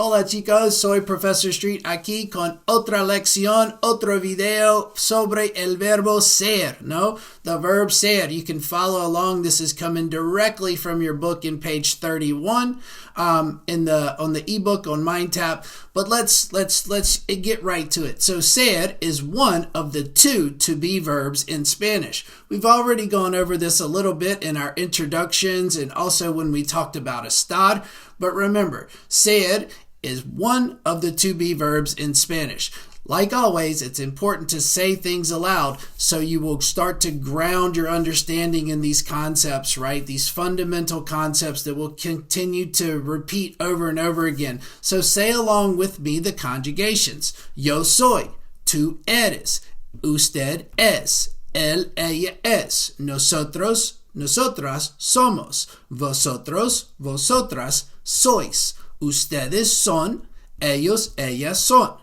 Hola chicos, soy Professor Street aquí con otra lección, otro video sobre el verbo ser, no? The verb ser. You can follow along. This is coming directly from your book in page 31 on the ebook on MindTap. But let's get right to it. So ser is one of the two to-be verbs in Spanish. We've already gone over this a little bit in our introductions and also when we talked about estar. But remember, ser is one of the to-be verbs in Spanish. Like always, it's important to say things aloud so you will start to ground your understanding in these concepts, right? These fundamental concepts that will continue to repeat over and over again. So say along with me the conjugations. Yo soy, tú eres, usted es, él, ella es, nosotros, nosotras somos, vosotros, vosotras sois. Ustedes son, ellos, ellas son.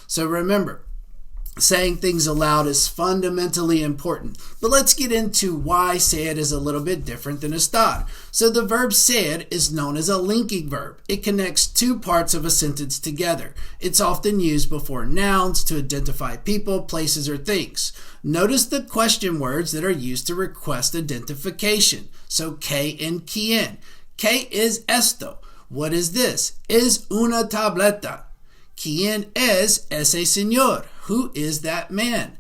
So remember, saying things aloud is fundamentally important. But let's get into why ser is a little bit different than estar. So the verb ser is known as a linking verb. It connects two parts of a sentence together. It's often used before nouns to identify people, places, or things. Notice the question words that are used to request identification. So que and quien. Que is esto. What is this? Es una tableta. ¿Quién es ese señor? Who is that man?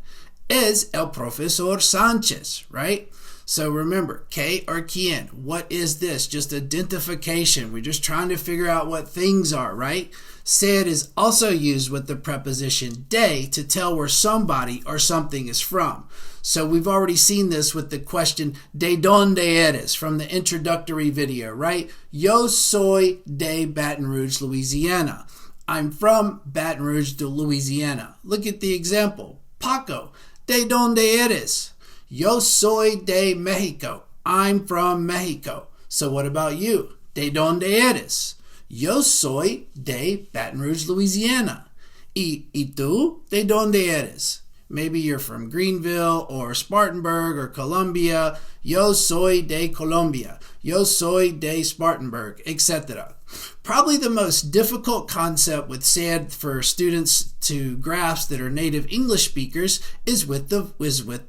Es el profesor Sánchez, right? So remember, que or quién. What is this? Just identification. We're just trying to figure out what things are, right? Ser is also used with the preposition de to tell where somebody or something is from. So we've already seen this with the question, ¿de dónde eres? From the introductory video, right? Yo soy de Baton Rouge, Louisiana. I'm from Baton Rouge, Louisiana. Look at the example. Paco, ¿de dónde eres? Yo soy de México. I'm from Mexico. So what about you? ¿De dónde eres? Yo soy de Baton Rouge, Louisiana. ¿Y tú? ¿De dónde eres? Maybe you're from Greenville or Spartanburg or Columbia. Yo soy de Colombia. Yo soy de Spartanburg, etc. Probably the most difficult concept with ser for students to grasp that are native English speakers is with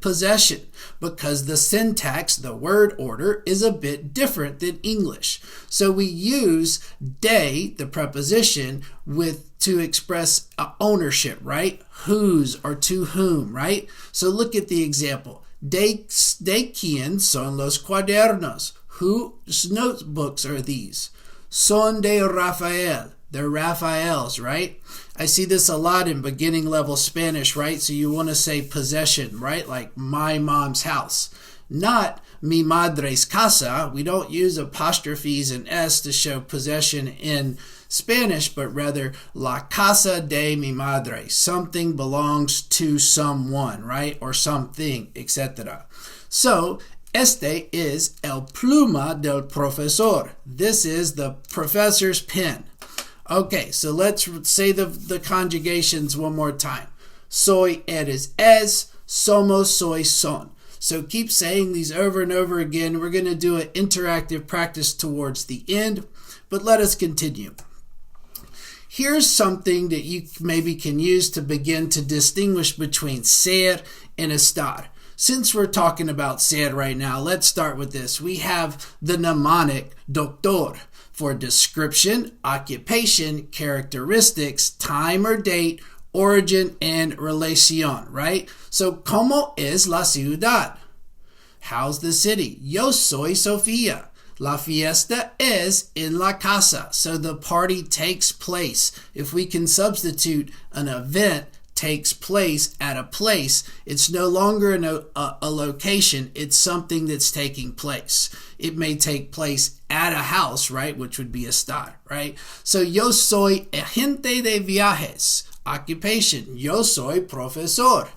possession, because the syntax, the word order, is a bit different than English. So we use de, the preposition, to express ownership, right? Whose or to whom, right? So look at the example. De quién son los cuadernos? Whose notebooks are these? Son de Rafael. They're Raphael's, right? I see this a lot in beginning level Spanish, right? So you want to say possession, right? Like my mom's house. Not mi madre's casa. We don't use apostrophes and s to show possession in Spanish, but rather la casa de mi madre. Something belongs to someone, right? Or something, etc. So, este es el pluma del profesor. This is the professor's pen. Okay, so let's say the conjugations one more time. Soy, eres, es, somos, soy, son. So keep saying these over and over again. We're going to do an interactive practice towards the end, but let us continue. Here's something that you maybe can use to begin to distinguish between ser and estar. Since we're talking about ser right now, let's start with this. We have the mnemonic doctor for description, occupation, characteristics, time or date, origin, and relación, right? So, ¿cómo es la ciudad? How's the city? Yo soy Sofía. La fiesta es en la casa. So the party takes place. If we can substitute an event takes place at a place, it's no longer a location, it's something that's taking place. It may take place at a house, right, which would be estar, right? So yo soy agente de viajes. Occupation, yo soy profesor.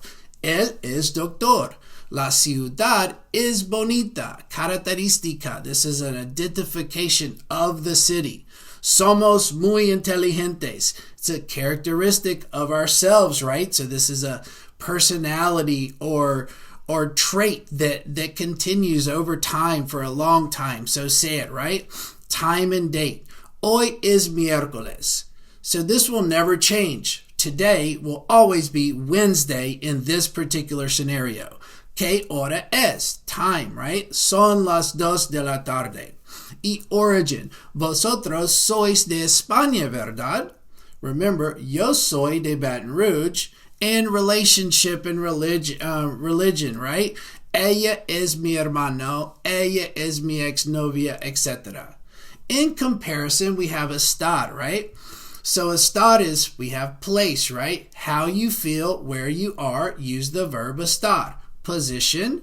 Él es doctor. La ciudad es bonita. Característica. This is an identification of the city. Somos muy inteligentes. It's a characteristic of ourselves, right? So this is a personality or trait that continues over time for a long time. So say it, right? Time and date. Hoy es miércoles. So this will never change. Today will always be Wednesday in this particular scenario. ¿Qué hora es? Time, right? Son las 2 de la tarde. Y origin. Vosotros sois de España, ¿verdad? Remember, yo soy de Baton Rouge. And relationship and religion, right? Ella es mi hermano. Ella es mi exnovia, etc. In comparison, we have estar, right? So estar is, we have place, right? How you feel, where you are, use the verb estar. Position,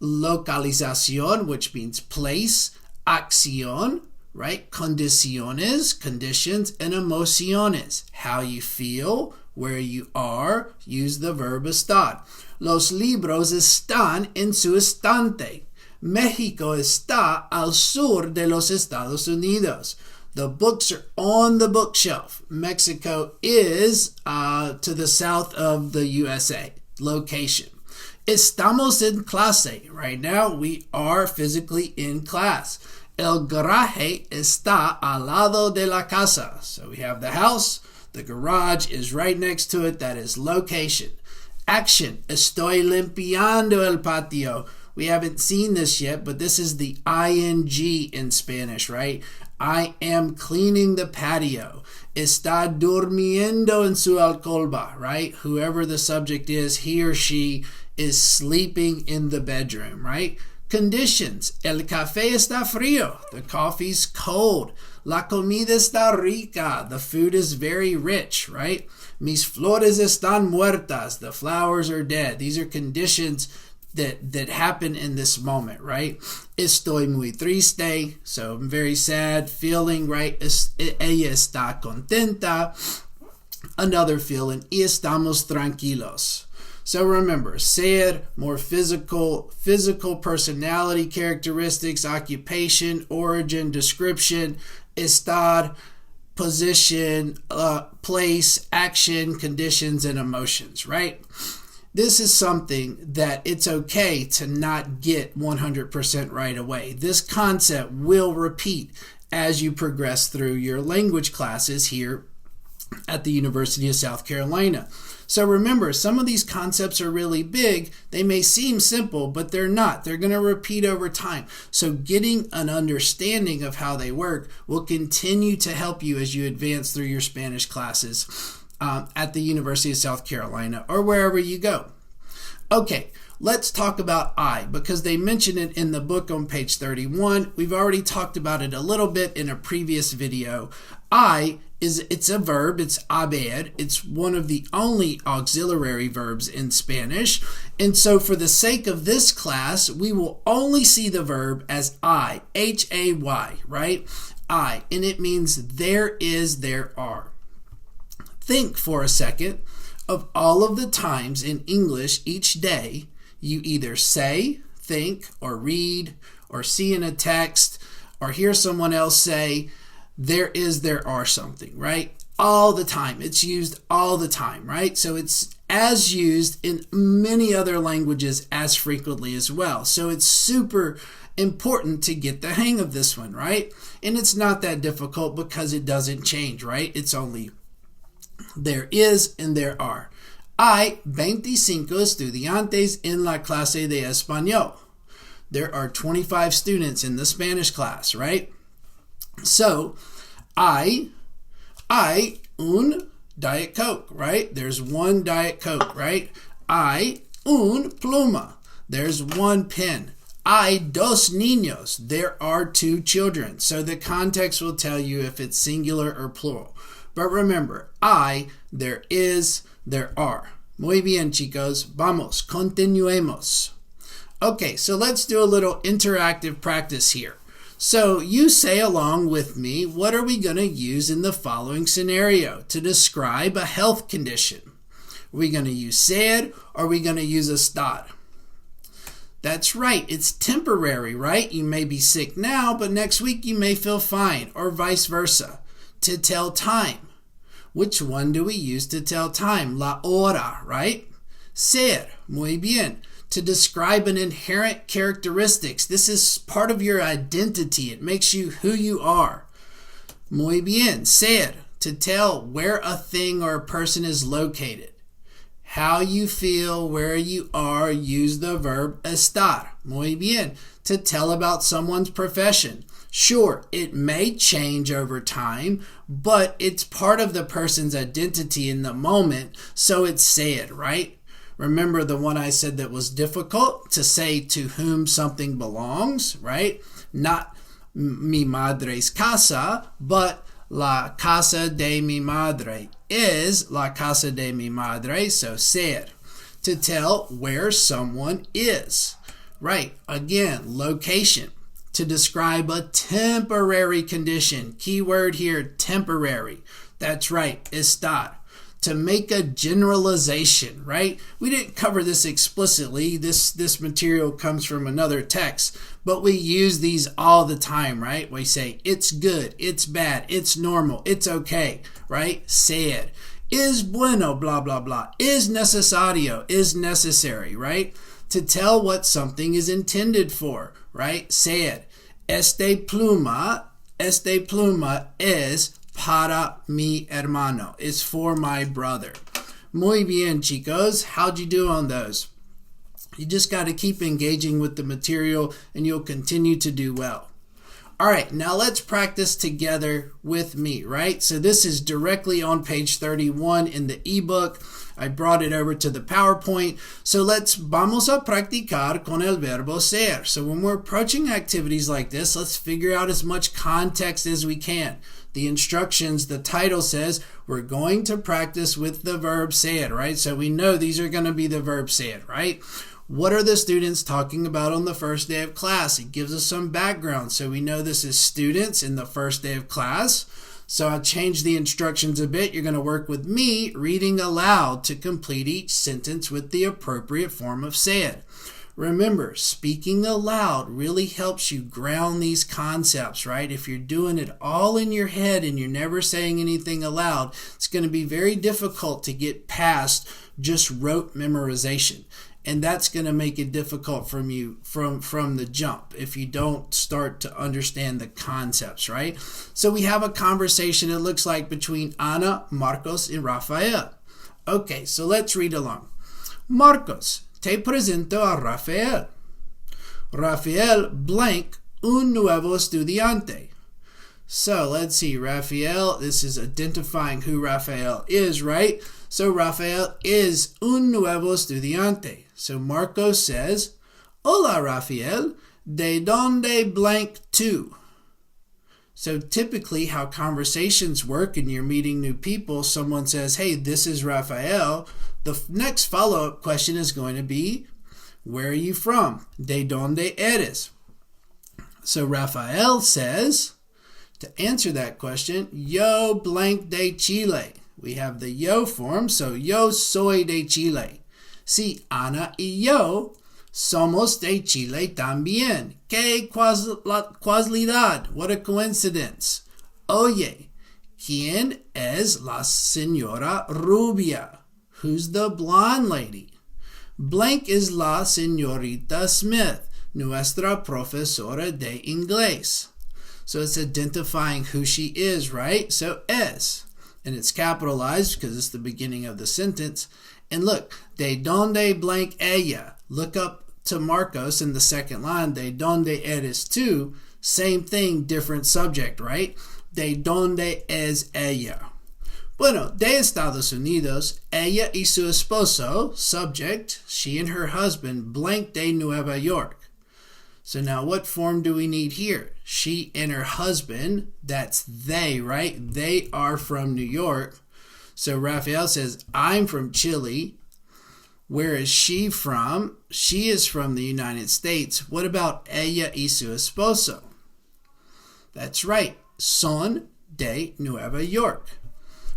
localización, which means place, acción, right? Condiciones, conditions, and emociones. How you feel, where you are, use the verb estar. Los libros están en su estante. México está al sur de los Estados Unidos. The books are on the bookshelf. Mexico is to the south of the USA. Location. Estamos en clase. Right now, we are physically in class. El garaje está al lado de la casa. So we have the house. The garage is right next to it. That is location. Action. Estoy limpiando el patio. We haven't seen this yet, but this is the ing in Spanish, right? I am cleaning the patio. Está durmiendo en su alcoba, right? Whoever the subject is, he or she is sleeping in the bedroom, right? Conditions. El café está frío. The coffee's cold. La comida está rica. The food is very rich, right? Mis flores están muertas. The flowers are dead. These are conditions that happen in this moment, right? Estoy muy triste. So I'm very sad. Feeling, right? Ella está contenta. Another feeling. Y estamos tranquilos. So remember, ser, more physical personality characteristics, occupation, origin, description, estar, position, place, action, conditions, and emotions, right? This is something that it's okay to not get 100% right away. This concept will repeat as you progress through your language classes here at the University of South Carolina. So remember, some of these concepts are really big. They may seem simple, but they're not. They're going to repeat over time. So getting an understanding of how they work will continue to help you as you advance through your Spanish classes at the University of South Carolina or wherever you go. Okay, let's talk about I, because they mention it in the book on page 31. We've already talked about it a little bit in a previous video. It's a verb, it's haber. It's one of the only auxiliary verbs in Spanish. And so for the sake of this class, we will only see the verb as I, H-A-Y, right? I, and it means there is, there are. Think for a second of all of the times in English each day you either say, think, or read, or see in a text, or hear someone else say, there is, there are something, right? All the time. It's used all the time, right? So it's as used in many other languages as frequently as well. So it's super important to get the hang of this one, right? And it's not that difficult because it doesn't change, right? It's only there is and there are. Hay 25 estudiantes en la clase de español. There are 25 students in the Spanish class, right? So, hay un Diet Coke, right? There's one Diet Coke, right? Hay un pluma. There's one pen. Hay dos niños. There are two children. So the context will tell you if it's singular or plural. But remember, there is, there are. Muy bien, chicos. Vamos, continuemos. Okay, so let's do a little interactive practice here. So you say along with me, what are we going to use in the following scenario to describe a health condition? Are we going to use ser or are we going to use estar? That's right, it's temporary, right? You may be sick now, but next week you may feel fine, or vice versa. To tell time. Which one do we use to tell time? La hora, right? Ser, muy bien. To describe an inherent characteristics. This is part of your identity. It makes you who you are. Muy bien. Ser, To tell where a thing or a person is located. How you feel, where you are, use the verb estar. Muy bien. To tell about someone's profession. Sure, it may change over time, but it's part of the person's identity in the moment, so it's said, right? Remember the one I said that was difficult? To say to whom something belongs, right? Not mi madre's casa, but la casa de mi madre is la casa de mi madre, so ser. To tell where someone is, right? Again, location. To describe a temporary condition. Keyword here, temporary. That's right, estar. To make a generalization, right? We didn't cover this explicitly. This material comes from another text, but we use these all the time, right? We say it's good, it's bad, it's normal, it's okay, right? Ser. Is bueno, blah, blah, blah. Is necesario, is necessary, right? To tell what something is intended for, right? Ser. Este pluma es para mi hermano, is for my brother. Muy bien, chicos. How'd you do on those? You just got to keep engaging with the material and you'll continue to do well. All right, now let's practice together with me, right? So this is directly on page 31 in the ebook. I brought it over to the PowerPoint. So vamos a practicar con el verbo ser. So when we're approaching activities like this, let's figure out as much context as we can. The instructions, the title says, we're going to practice with the verb ser, right? So we know these are going to be the verb ser, right? What are the students talking about on the first day of class? It gives us some background. So we know this is students in the first day of class. So I changed the instructions a bit. You're going to work with me reading aloud to complete each sentence with the appropriate form of ser. Remember, speaking aloud really helps you ground these concepts, right? If you're doing it all in your head and you're never saying anything aloud, it's going to be very difficult to get past just rote memorization. And that's going to make it difficult from you from the jump if you don't start to understand the concepts, right? So we have a conversation, it looks like, between Ana, Marcos, and Rafael. Okay, so let's read along. Marcos, te presento a Rafael. Rafael blank un nuevo estudiante. So let's see, Rafael, this is identifying who Rafael is, right? So Rafael is un nuevo estudiante. So Marcos says, Hola, Rafael, ¿de dónde blank tú? So typically how conversations work and you're meeting new people, someone says, hey, this is Rafael. The next follow-up question is going to be, where are you from? ¿De dónde eres? So Rafael says, to answer that question, yo blank de Chile. We have the yo form, so yo soy de Chile. Sí, Ana y yo somos de Chile también. Qué casualidad. What a coincidence. Oye, ¿quién es la señora rubia? Who's the blonde lady? Blank is la señorita Smith, nuestra profesora de inglés. So it's identifying who she is, right? So es. And it's capitalized because it's the beginning of the sentence. And look, de donde blank ella. Look up to Marcos in the second line. De donde eres tú. Same thing, different subject, right? De donde es ella. Bueno, de Estados Unidos, ella y su esposo, subject, she and her husband, blank de Nueva York. So now what form do we need here? She and her husband, that's they, right? They are from New York. So Rafael says, I'm from Chile. Where is she from? She is from the United States. What about ella y su esposo? That's right. Son de Nueva York.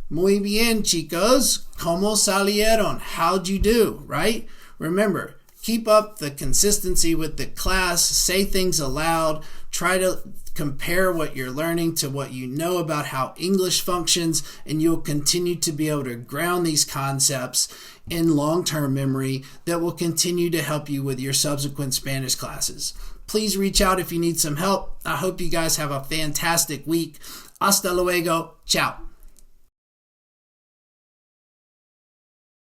Muy bien, chicos. ¿Cómo salieron? How'd you do, right? Remember, keep up the consistency with the class. Say things aloud. Try to compare what you're learning to what you know about how English functions, and you'll continue to be able to ground these concepts in long-term memory that will continue to help you with your subsequent Spanish classes. Please reach out if you need some help. I hope you guys have a fantastic week. Hasta luego. Ciao.